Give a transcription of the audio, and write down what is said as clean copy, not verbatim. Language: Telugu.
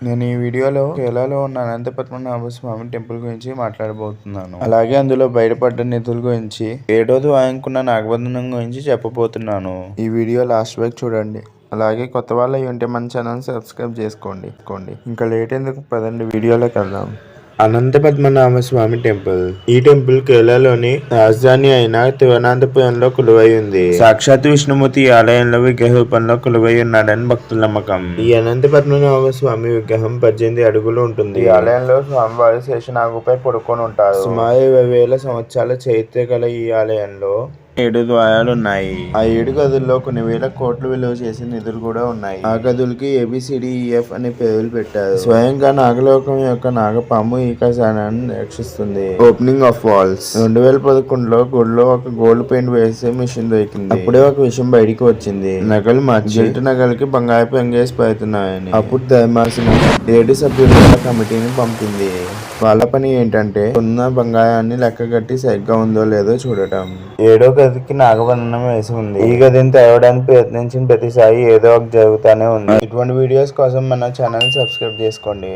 నేను ఈ వీడియోలో కేరళలో ఉన్న అనంత పద్మనాభ స్వామి టెంపుల్ గురించి మాట్లాడబోతున్నాను. అలాగే అందులో బయటపడ్డ నిధుల గురించి, 7వ ద్వారంకున్న నాగబంధనం గురించి చెప్పబోతున్నాను. ఈ వీడియో లాస్ట్ వరకు చూడండి. అలాగే కొత్త వాళ్ళు అయి ఉంటే మన ఛానల్ సబ్స్క్రైబ్ చేసుకోండి. ఇంకా లేట్ ఎందుకు, పదండి వీడియోలోకి వెళ్దాం. అనంత పద్మనాభ స్వామి టెంపుల్. ఈ టెంపుల్ కేరళలోని రాజధాని అయిన తిరువనంతపురంలో కొలువై ఉంది. సాక్షాత్ విష్ణుమూర్తి ఈ ఆలయంలో విగ్రహ రూపంలో కొలువై ఉన్నాడని భక్తుల నమ్మకం. ఈ అనంత పద్మనాభ స్వామి విగ్రహం 18 అడుగులు ఉంటుంది. ఈ ఆలయంలో స్వామివారు శేషనాగుపై పడుకొని ఉంటారు. సుమారు 20,000 సంవత్సరాల చరిత్ర గల ఈ ఆలయంలో 7 ద్వారాలు ఉన్నాయి. ఆ 7 గదుల్లో కొన్ని వేల కోట్లు విలువ చేసే నిధులు కూడా ఉన్నాయి. ఆ గదులకి ABCDEF అనే పేర్లు పెట్టారు. స్వయంగా నాగలోకం యొక్క నాగపాము ఈ కజానాన్ని రక్షిస్తుంది. Opening of walls. 2011లో గుడిలో ఒక గోల్డ్ పెయింట్ వేసే మిషన్ దొరికింది. అప్పుడే ఒక విషయం బయటికి వచ్చింది. నగలు మార్చి గిల్ట్ నగలకి బంగారపు రంగేసి పెడుతున్నాయని. అప్పుడు ధర్మాసనం 7 సభ్యుల కమిటీని పంపింది. వాళ్ళ పని ఏంటంటే ఉన్న బంగారాన్ని లెక్కగట్టి సరిగ్గా ఉందో లేదో చూడటం. 7వ గదికి నాగబంధనం వేసి ఉంది. ఈ గదిని తెరవడానికి ప్రయత్నించిన ప్రతిసారి ఏదో ఒక జరుగుతూనే ఉంది. ఇటువంటి వీడియోస్ కోసం మన ఛానల్ సబ్స్క్రైబ్ చేసుకోండి.